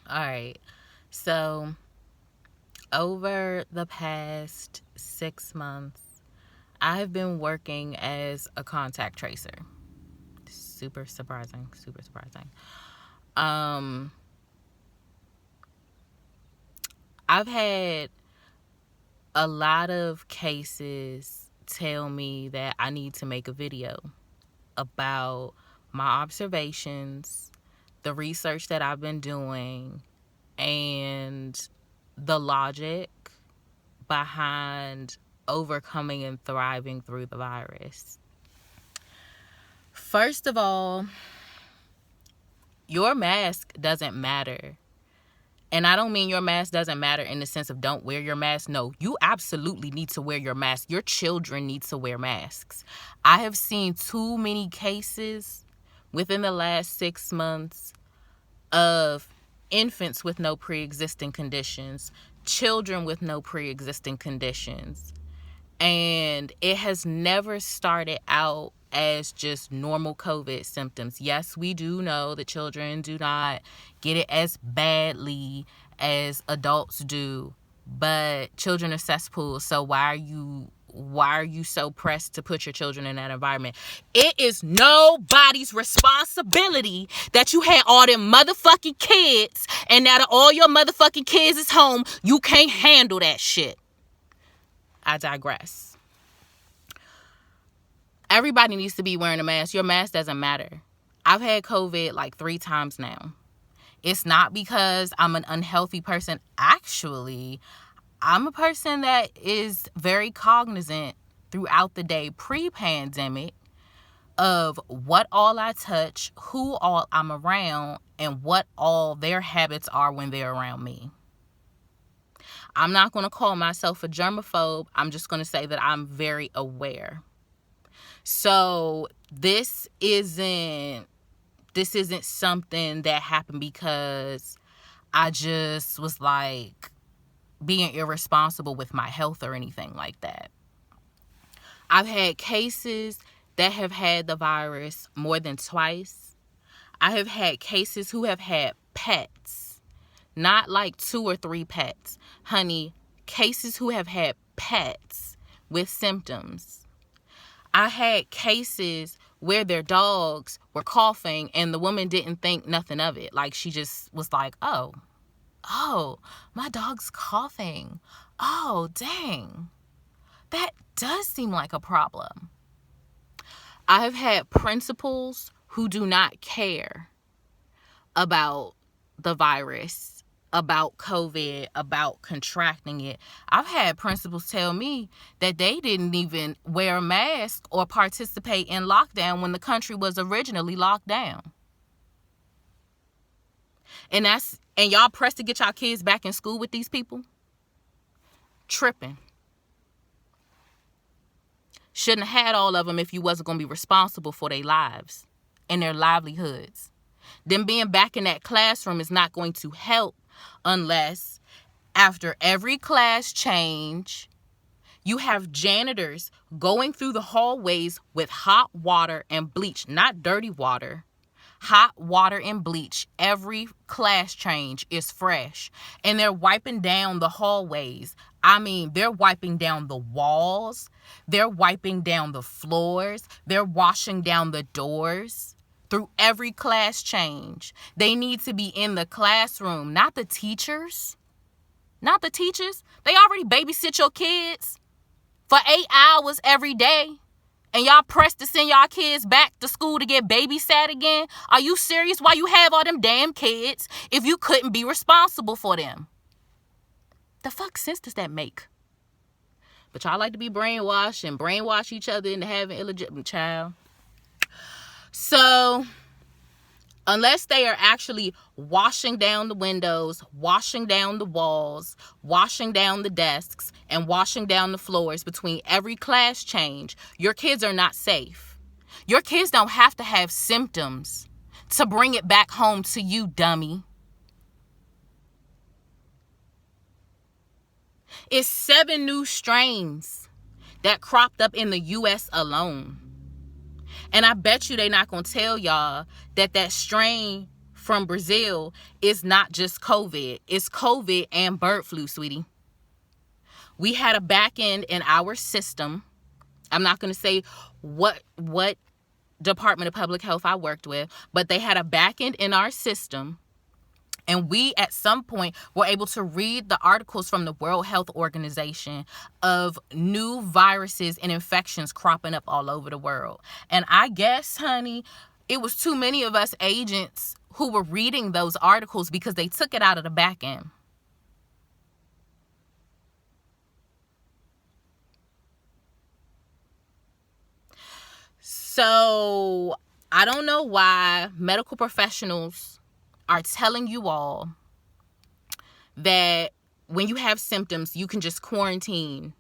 All right. So, over the past 6 months, I have been working as a contact tracer. Super surprising. Super surprising. Um, I've had a lot of cases tell me that I need to make a video about my observations, the research that I've been doing, and the logic behind overcoming and thriving through the virus. First of all, your mask doesn't matter. And I don't mean your mask doesn't matter in the sense of don't wear your mask. No, you absolutely need to wear your mask. Your children need to wear masks. I have seen too many cases within the last 6 months of infants with no pre-existing conditions, children with no pre-existing conditions. And it has never started out as just normal COVID symptoms. Yes, we do know that children do not get it as badly as adults do, but children are cesspools. So why are you so pressed to put your children in that environment? It is nobody's responsibility that you had all them motherfucking kids, and now that all your motherfucking kids is home, you can't handle that shit. I digress. Everybody needs to be wearing a mask. Your mask doesn't matter. I've had COVID like 3 times now. It's not because I'm an unhealthy person. Actually, I'm a person that is very cognizant throughout the day pre-pandemic of what all I touch, who all I'm around, and what all their habits are when they're around me. I'm not going to call myself a germaphobe. I'm just going to say that I'm very aware. So this isn't something that happened because I just was like being irresponsible with my health or anything like that. I've had cases that have had the virus more than twice. I have had cases who have had pets, not like 2 or 3 pets. Honey, cases who have had pets with symptoms. I had cases where their dogs were coughing and the woman didn't think nothing of it. Like she just was like, oh, my dog's coughing. Oh, dang. That does seem like a problem. I have had principals who do not care about the virus, about COVID, about contracting it. I've had principals tell me that they didn't even wear a mask or participate in lockdown when the country was originally locked down. And y'all pressed to get y'all kids back in school with these people? Tripping. Shouldn't have had all of them if you wasn't going to be responsible for their lives and their livelihoods. Them being back in that classroom is not going to help unless after every class change, you have janitors going through the hallways with hot water and bleach, not dirty water. Hot water and bleach. Every class change is fresh. And they're wiping down the hallways. I mean, they're wiping down the walls. They're wiping down the floors. They're washing down the doors. Through every class change. They need to be in the classroom, not the teachers. Not the teachers. They already babysit your kids for 8 hours every day. And y'all pressed to send y'all kids back to school to get babysat again? Are you serious? Why you have all them damn kids if you couldn't be responsible for them? The fuck sense does that make? But y'all like to be brainwashed and brainwash each other into having illegitimate child. So, unless they are actually washing down the windows, washing down the walls, washing down the desks, and washing down the floors between every class change, your kids are not safe. Your kids don't have to have symptoms to bring it back home to you, dummy. It's 7 new strains that cropped up in the U.S. alone. And I bet you they're not going to tell y'all that strain from Brazil is not just COVID. It's COVID and bird flu, sweetie. We had a back end in our system. I'm not going to say what Department of Public Health I worked with, but they had a back end in our system. And we, at some point, were able to read the articles from the World Health Organization of new viruses and infections cropping up all over the world. And I guess, honey, it was too many of us agents who were reading those articles because they took it out of the back end. So I don't know why medical professionals are telling you all that when you have symptoms, you can just quarantine.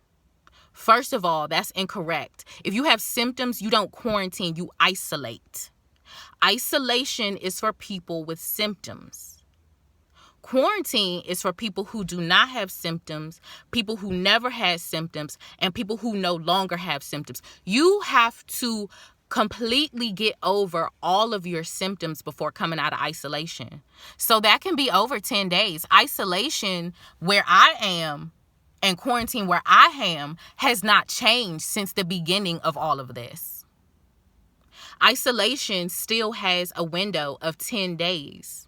First of all, that's incorrect. If you have symptoms, you don't quarantine, you isolate. Isolation is for people with symptoms. Quarantine is for people who do not have symptoms, people who never had symptoms, and people who no longer have symptoms. You have to completely get over all of your symptoms before coming out of isolation. So that can be over 10 days. Isolation where I am and quarantine where I am has not changed since the beginning of all of this. Isolation still has a window of 10 days.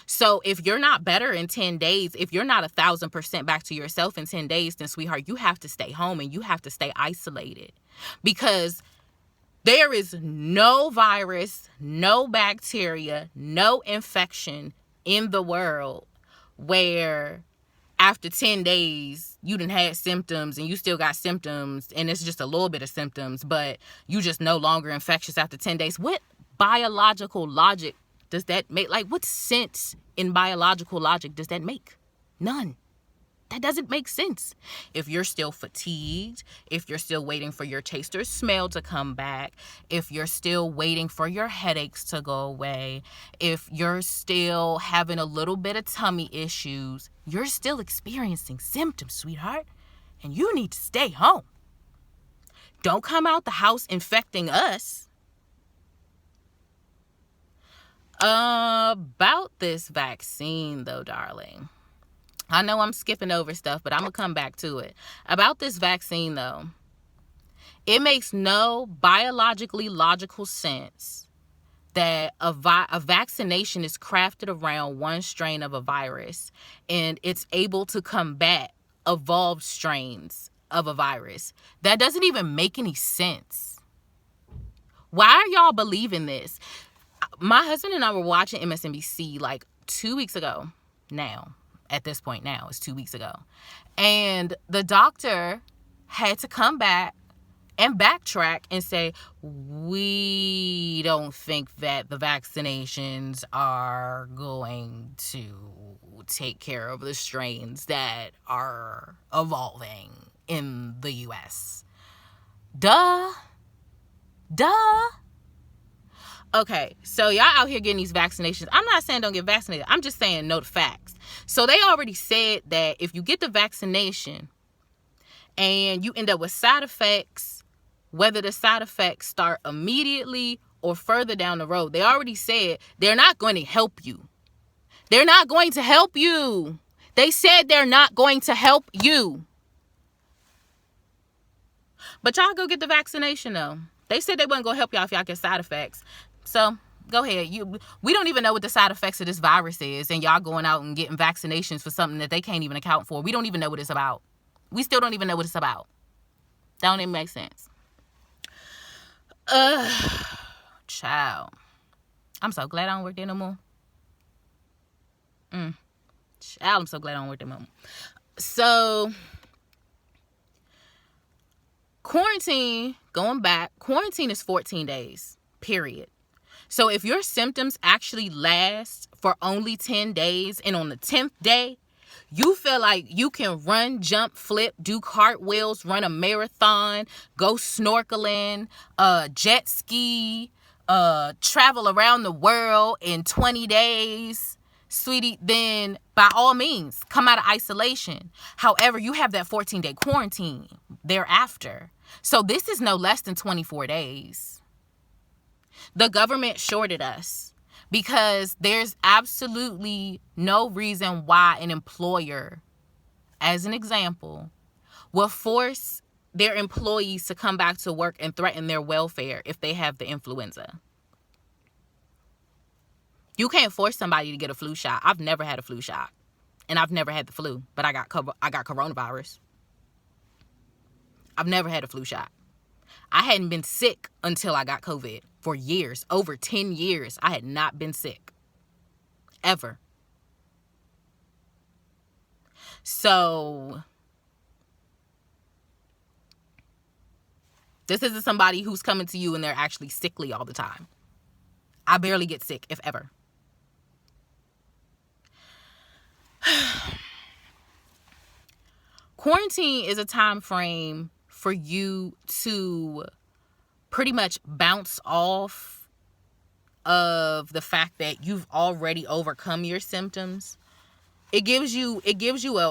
So if you're not better in 10 days, if you're not 1,000% back to yourself in 10 days, then sweetheart, you have to stay home and you have to stay isolated, because there is no virus, no bacteria, no infection in the world where after 10 days you done had symptoms and you still got symptoms and it's just a little bit of symptoms, but you just no longer infectious after 10 days. What biological logic does that make? Like, what sense in biological logic does that make? None. That doesn't make sense. If you're still fatigued, if you're still waiting for your taste or smell to come back, if you're still waiting for your headaches to go away, if you're still having a little bit of tummy issues, you're still experiencing symptoms, sweetheart, and you need to stay home. Don't come out the house infecting us. About this vaccine, though, darling. I know I'm skipping over stuff, but I'm going to come back to it. About this vaccine, though, it makes no biologically logical sense that a vaccination is crafted around one strain of a virus and it's able to combat evolved strains of a virus. That doesn't even make any sense. Why are y'all believing this? My husband and I were watching MSNBC like 2 weeks ago now. At this point now, it's 2 weeks ago. And the doctor had to come back and backtrack and say, we don't think that the vaccinations are going to take care of the strains that are evolving in the U.S. Duh. Okay, so y'all out here getting these vaccinations. I'm not saying don't get vaccinated. I'm just saying know the facts. So they already said that if you get the vaccination and you end up with side effects, whether the side effects start immediately or further down the road, they already said they're not going to help you. They're not going to help you. They said they're not going to help you. But y'all go get the vaccination, though. They said they wasn't going to help y'all if y'all get side effects. So go ahead. We don't even know what the side effects of this virus is, and y'all going out and getting vaccinations for something that they can't even account for. We don't even know what it's about. We still don't even know what it's about. That don't even make sense. Child. I'm so glad I don't work there no more. Child, I'm so glad I don't work there no more. So, quarantine is 14 days, period. So if your symptoms actually last for only 10 days and on the 10th day, you feel like you can run, jump, flip, do cartwheels, run a marathon, go snorkeling, jet ski, travel around the world in 20 days, sweetie, then by all means, come out of isolation. However, you have that 14-day quarantine thereafter. So this is no less than 24 days. The government shorted us Because there's absolutely no reason why an employer, as an example, will force their employees to come back to work and threaten their welfare if they have the influenza. You can't force somebody to get a flu shot. I've never had a flu shot. And I've never had the flu, but I got coronavirus. I've never had a flu shot. I hadn't been sick until I got COVID for years. Over 10 years, I had not been sick. Ever. So, this isn't somebody who's coming to you and they're actually sickly all the time. I barely get sick, if ever. Quarantine is a time frame for you to pretty much bounce off of the fact that you've already overcome your symptoms. It gives you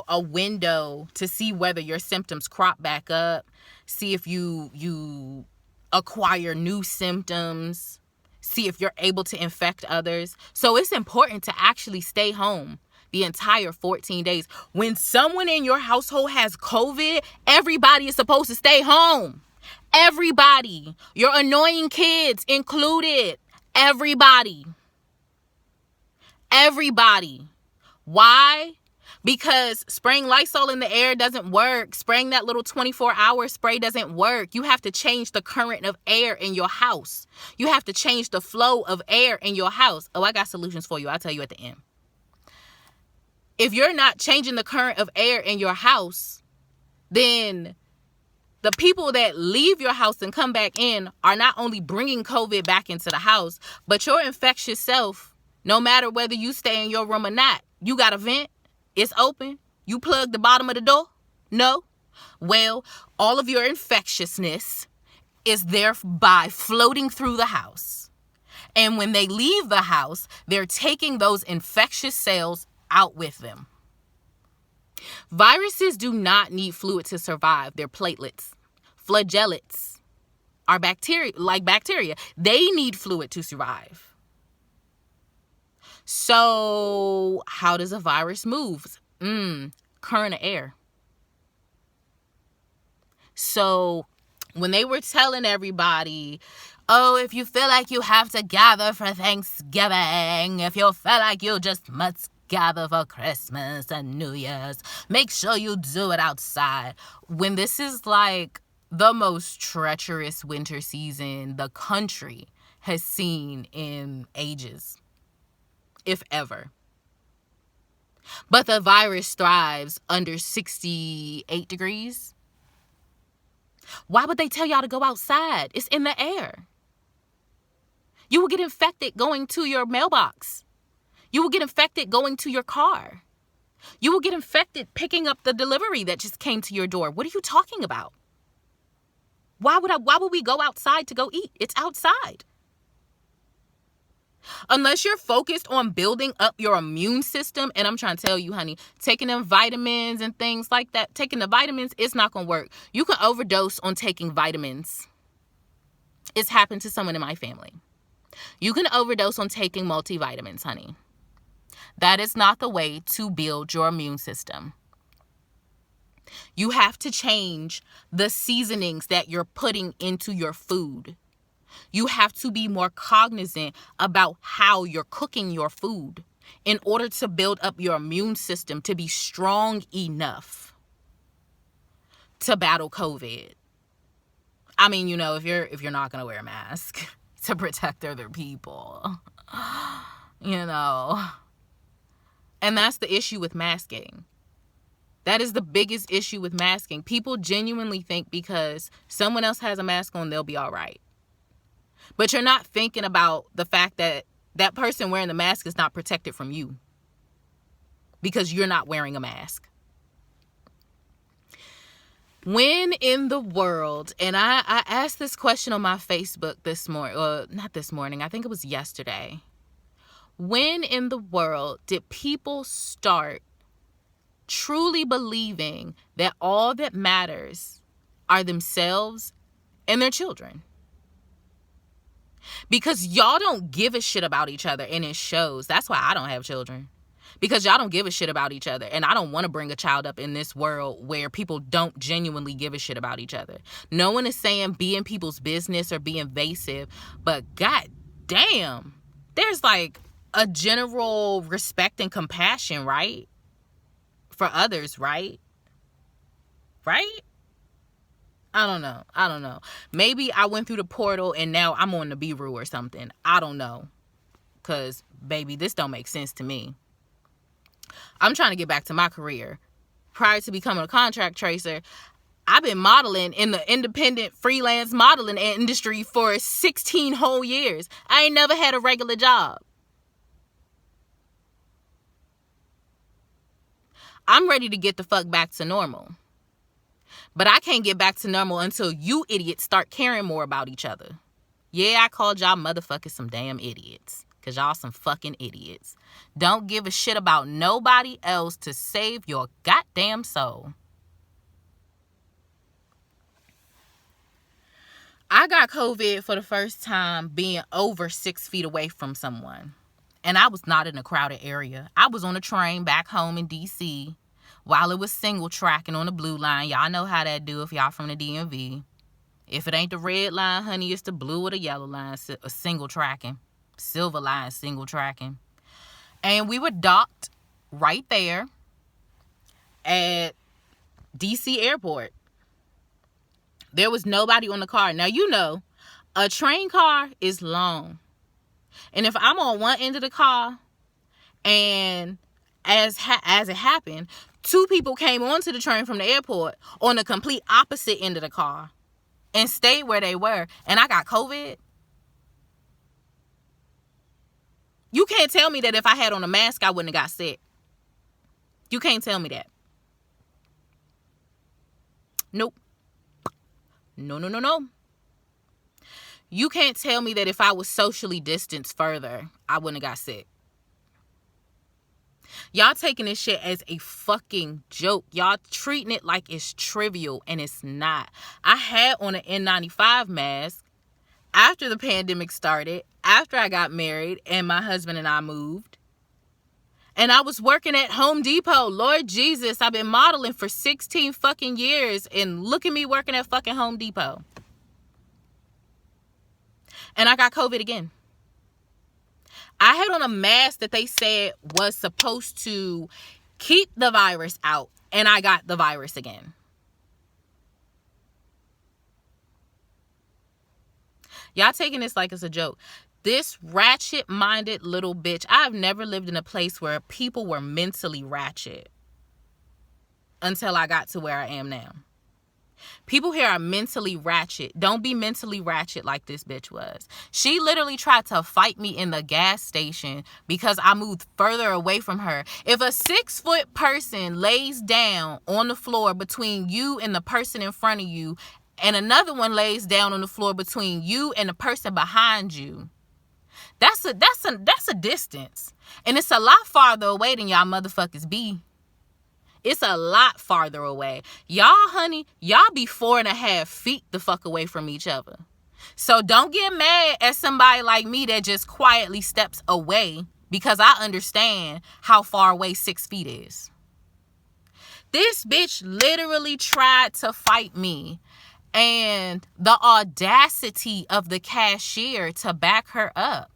a window to see whether your symptoms crop back up, see if you acquire new symptoms, see if you're able to infect others. So it's important to actually stay home the entire 14 days. When someone in your household has COVID, everybody is supposed to stay home. Everybody. Your annoying kids included. Everybody. Why? Because spraying Lysol in the air doesn't work. Spraying that little 24-hour spray doesn't work. You have to change the current of air in your house. You have to change the flow of air in your house. Oh, I got solutions for you. I'll tell you at the end. If you're not changing the current of air in your house, then the people that leave your house and come back in are not only bringing COVID back into the house, but your infectious self, no matter whether you stay in your room or not, you got a vent, it's open, you plug the bottom of the door? No? Well, all of your infectiousness is thereby floating through the house. And when they leave the house, they're taking those infectious cells out with them. Viruses do not need fluid to survive. They're platelets. Flagellates are bacteria. They need fluid to survive. So how does a virus move? Current of air. So when they were telling everybody, oh, if you feel like you have to gather for Thanksgiving, if you feel like you just must gather for Christmas and New Year's, make sure you do it outside. When this is like the most treacherous winter season the country has seen in ages, if ever. But the virus thrives under 68 degrees. Why would they tell y'all to go outside? It's in the air. You will get infected going to your mailbox. You will get infected going to your car. You will get infected picking up the delivery that just came to your door. What are you talking about? Why would we go outside to go eat? It's outside. Unless you're focused on building up your immune system, and I'm trying to tell you, honey, taking them vitamins and things like that, taking the vitamins, it's not going to work. You can overdose on taking vitamins. It's happened to someone in my family. You can overdose on taking multivitamins, honey. That is not the way to build your immune system. You have to change the seasonings that you're putting into your food. You have to be more cognizant about how you're cooking your food in order to build up your immune system to be strong enough to battle COVID. I mean, if you're not going to wear a mask to protect other people, And that's the issue with masking. That is the biggest issue with masking. People genuinely think because someone else has a mask on, they'll be all right. But you're not thinking about the fact that that person wearing the mask is not protected from you because you're not wearing a mask. When in the world, and I asked this question on my Facebook this morning, not this morning, I think it was yesterday. When in the world did people start truly believing that all that matters are themselves and their children? Because y'all don't give a shit about each other, and it shows. That's why I don't have children. Because y'all don't give a shit about each other. And I don't want to bring a child up in this world where people don't genuinely give a shit about each other. No one is saying be in people's business or be invasive. But god damn, there's like a general respect and compassion, right? For others, right? Right? I don't know. Maybe I went through the portal and now I'm on the B-Roo or something. I don't know. Because, baby, this don't make sense to me. I'm trying to get back to my career. Prior to becoming a contract tracer, I've been modeling in the independent freelance modeling industry for 16 whole years. I ain't never had a regular job. I'm ready to get the fuck back to normal. But I can't get back to normal until you idiots start caring more about each other. Yeah, I called y'all motherfuckers some damn idiots. Because y'all some fucking idiots. Don't give a shit about nobody else to save your goddamn soul. I got COVID for the first time being over 6 feet away from someone. And I was not in a crowded area. I was on a train back home in D.C. while it was single tracking on the blue line. Y'all know how that do if y'all from the DMV. If it ain't the red line, honey, it's the blue or the yellow line, single tracking. Silver line, single tracking. And we were docked right there at DC Airport. There was nobody on the car. Now, you know, a train car is long. And if I'm on one end of the car, and as it happened, 2 people came onto the train from the airport on the complete opposite end of the car and stayed where they were, and I got COVID. You can't tell me that if I had on a mask, I wouldn't have got sick. You can't tell me that. Nope. No. You can't tell me that if I was socially distanced further, I wouldn't have got sick. Y'all taking this shit as a fucking joke. Y'all treating it like it's trivial, and it's not. I had on an N95 mask after the pandemic started, after I got married and my husband and I moved. And I was working at Home Depot. Lord Jesus, I've been modeling for 16 fucking years, and look at me working at fucking Home Depot. And I got COVID again. I had on a mask that they said was supposed to keep the virus out, and I got the virus again. Y'all taking this like it's a joke. This ratchet-minded little bitch, I've never lived in a place where people were mentally ratchet until I got to where I am now. People here are mentally ratchet. Don't be mentally ratchet like this bitch was. She literally tried to fight me in the gas station because I moved further away from her. If a 6-foot person lays down on the floor between you and the person in front of you, and another one lays down on the floor between you and the person behind you, that's a distance. And it's a lot farther away than y'all motherfuckers be. It's a lot farther away. Y'all, honey, y'all be 4.5 feet the fuck away from each other. So don't get mad at somebody like me that just quietly steps away, because I understand how far away 6 feet is. This bitch literally tried to fight me. And the audacity of the cashier to back her up.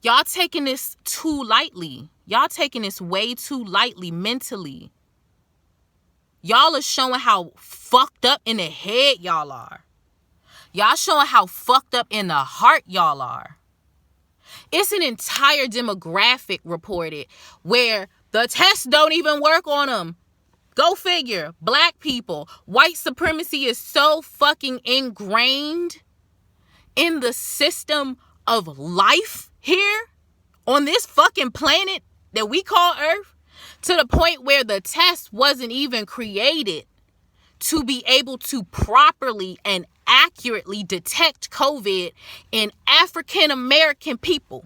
Y'all taking this too lightly. Y'all taking this way too lightly mentally. Y'all are showing how fucked up in the head y'all are. Y'all showing how fucked up in the heart y'all are. It's an entire demographic reported where the tests don't even work on them. Go figure. Black people. White supremacy is so fucking ingrained in the system of life here on this fucking planet that we call Earth, to the point where the test wasn't even created to be able to properly and accurately detect COVID in African American people.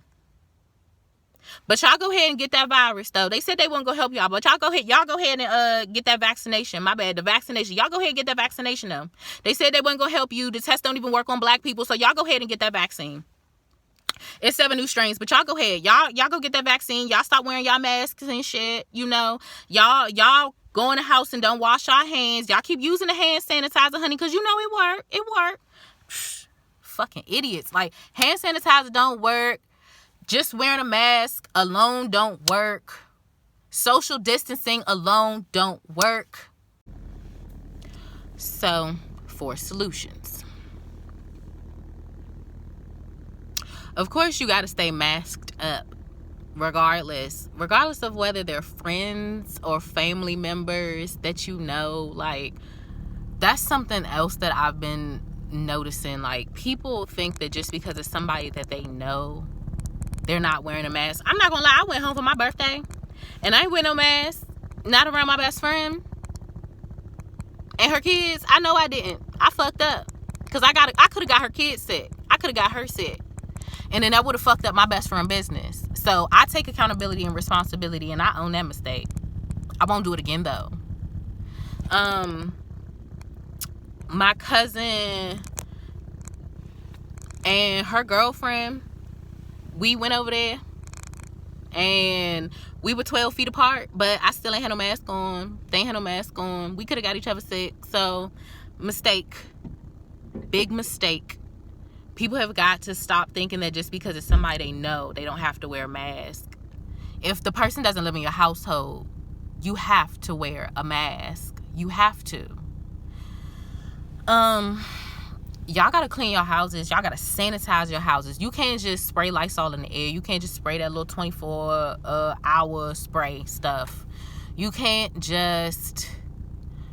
But y'all go ahead and get that virus, though. They said they weren't going to help y'all, but y'all go ahead and get that vaccination. My bad, the vaccination. Y'all go ahead and get that vaccination, though. They said they weren't going to help you. The test don't even work on black people, so y'all go ahead and get that vaccine. It's 7 new strains, but y'all go ahead. Y'all go get that vaccine. Y'all stop wearing y'all masks and shit, you know. Y'all go in the house and don't wash y'all hands. Y'all keep using the hand sanitizer, honey, because you know it worked. It worked. Fucking idiots. Like, hand sanitizer don't work. Just wearing a mask alone don't work. Social distancing alone don't work. So, for solutions. Of course, you got to stay masked up. Regardless of whether they're friends or family members that you know. Like, that's something else that I've been noticing. Like, people think that just because it's somebody that they know, they're not wearing a mask. I'm not gonna lie, I went home for my birthday and I ain't wearing no mask, not around my best friend and her kids. I know I didn't. I fucked up because I could have got her kids sick. I could have got her sick, and then that would have fucked up my best friend business. So I take accountability and responsibility, and I own that mistake. I won't do it again, though. My cousin and her girlfriend, we went over there and we were 12 feet apart, but I still ain't had no mask on. They ain't had no mask on. We could have got each other sick. So, mistake. Big mistake. People have got to stop thinking that just because it's somebody they know, they don't have to wear a mask. If the person doesn't live in your household, you have to wear a mask. You have to. Y'all gotta clean your houses. Y'all gotta sanitize your houses. You can't just spray Lysol in the air. You can't just spray that little 24-hour spray stuff. You can't just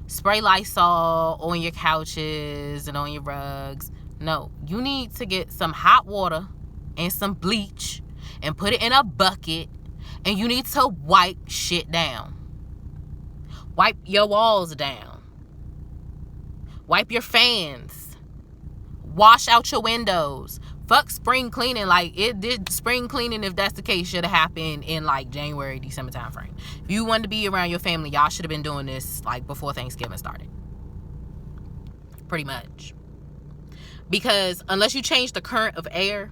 spray Lysol on your couches and on your rugs. No, you need to get some hot water and some bleach and put it in a bucket, and you need to wipe shit down. Wipe your walls down. Wipe your fans. Wash out your windows. Fuck spring cleaning. Like, it did spring cleaning, if that's the case, should have happened in like January, December time frame. If you wanted to be around your family, y'all should have been doing this like before Thanksgiving started. Pretty much. Because unless you change the current of air,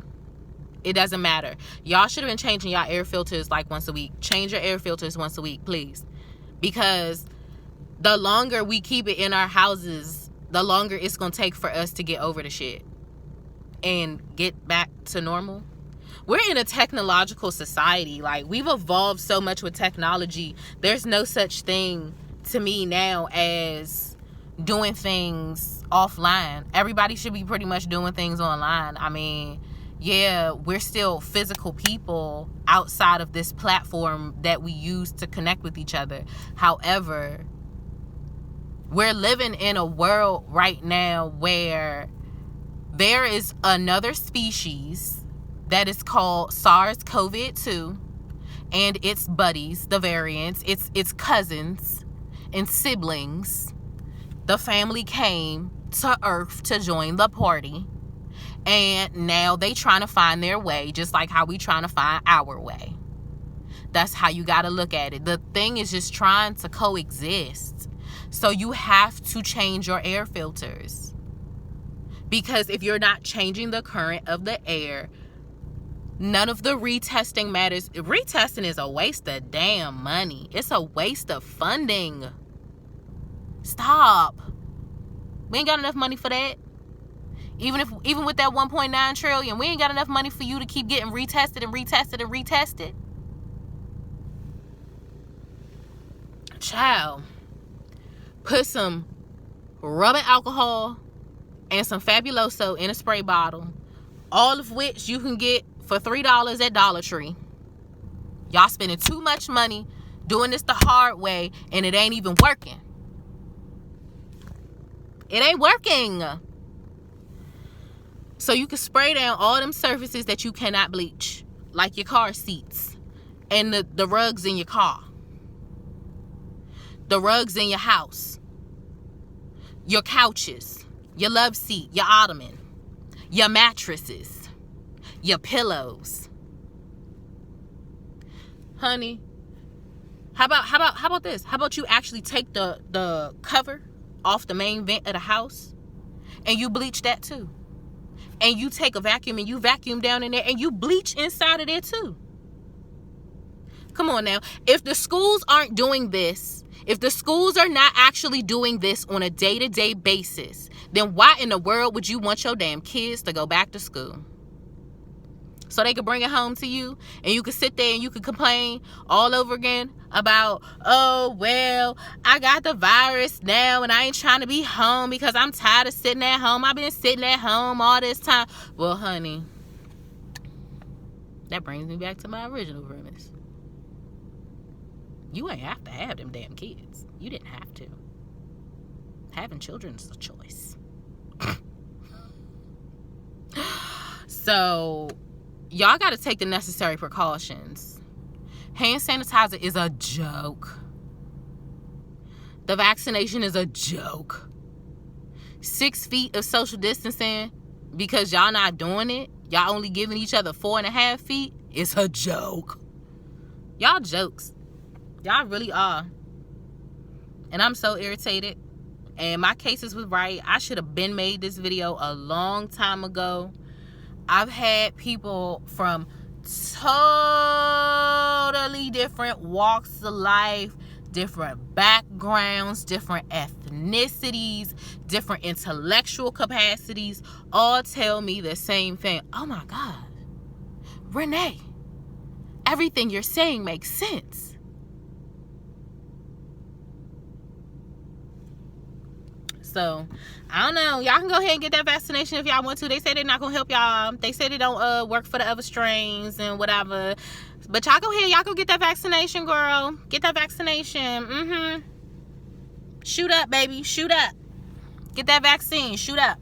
it doesn't matter. Y'all should have been changing y'all air filters like once a week. Change your air filters once a week, please. Because the longer we keep it in our houses, the longer it's going to take for us to get over the shit and get back to normal. We're in a technological society. Like, we've evolved so much with technology. There's no such thing to me now as doing things offline. Everybody should be pretty much doing things online. I mean, yeah, we're still physical people outside of this platform that we use to connect with each other. However, we're living in a world right now where there is another species that is called SARS-CoV-2 and its buddies, the variants, its cousins and siblings. The family came to Earth to join the party, and now they trying to find their way, just like how we trying to find our way. That's how you got to look at it. The thing is just trying to coexist. So you have to change your air filters. Because if you're not changing the current of the air, none of the retesting matters. Retesting is a waste of damn money. It's a waste of funding. Stop. We ain't got enough money for that. Even with that 1.9 trillion, we ain't got enough money for you to keep getting retested and retested and retested. Child. Put some rubbing alcohol and some Fabuloso in a spray bottle, all of which you can get for $3 at Dollar Tree. Y'all spending too much money doing this the hard way, and it ain't even working. It ain't working. So you can spray down all them surfaces that you cannot bleach, like your car seats and the rugs in your car, the rugs in your house, your couches, your love seat, your ottoman, your mattresses, your pillows. honey, how about this? How about you actually take the cover off the main vent of the house and you bleach that too? And you take a vacuum and you vacuum down in there and you bleach inside of there too. Come on now. If the schools aren't doing this, if the schools are not actually doing this on a day-to-day basis, then why in the world would you want your damn kids to go back to school? So they could bring it home to you and you could sit there and you could complain all over again about, oh, well, I got the virus now and I ain't trying to be home because I'm tired of sitting at home. I've been sitting at home all this time. Well, honey, that brings me back to my original premise. You ain't have to have them damn kids. You didn't have to. Having children is a choice. So y'all got to take the necessary precautions. Hand sanitizer is a joke. The vaccination is a joke. 6 feet of social distancing because y'all not doing it. Y'all only giving each other 4.5 feet. It's a joke. Y'all jokes. Y'all really are. And I'm so irritated. And my cases was right. I should have been made this video a long time ago. I've had people from totally different walks of life, different backgrounds, different ethnicities, different intellectual capacities, all tell me the same thing. Oh my God, Renee, everything you're saying makes sense. So, I don't know. Y'all can go ahead and get that vaccination if y'all want to. They say they're not going to help y'all. They say they don't work for the other strains and whatever. But y'all go ahead. Y'all go get that vaccination, girl. Get that vaccination. Shoot up, baby. Shoot up. Get that vaccine. Shoot up.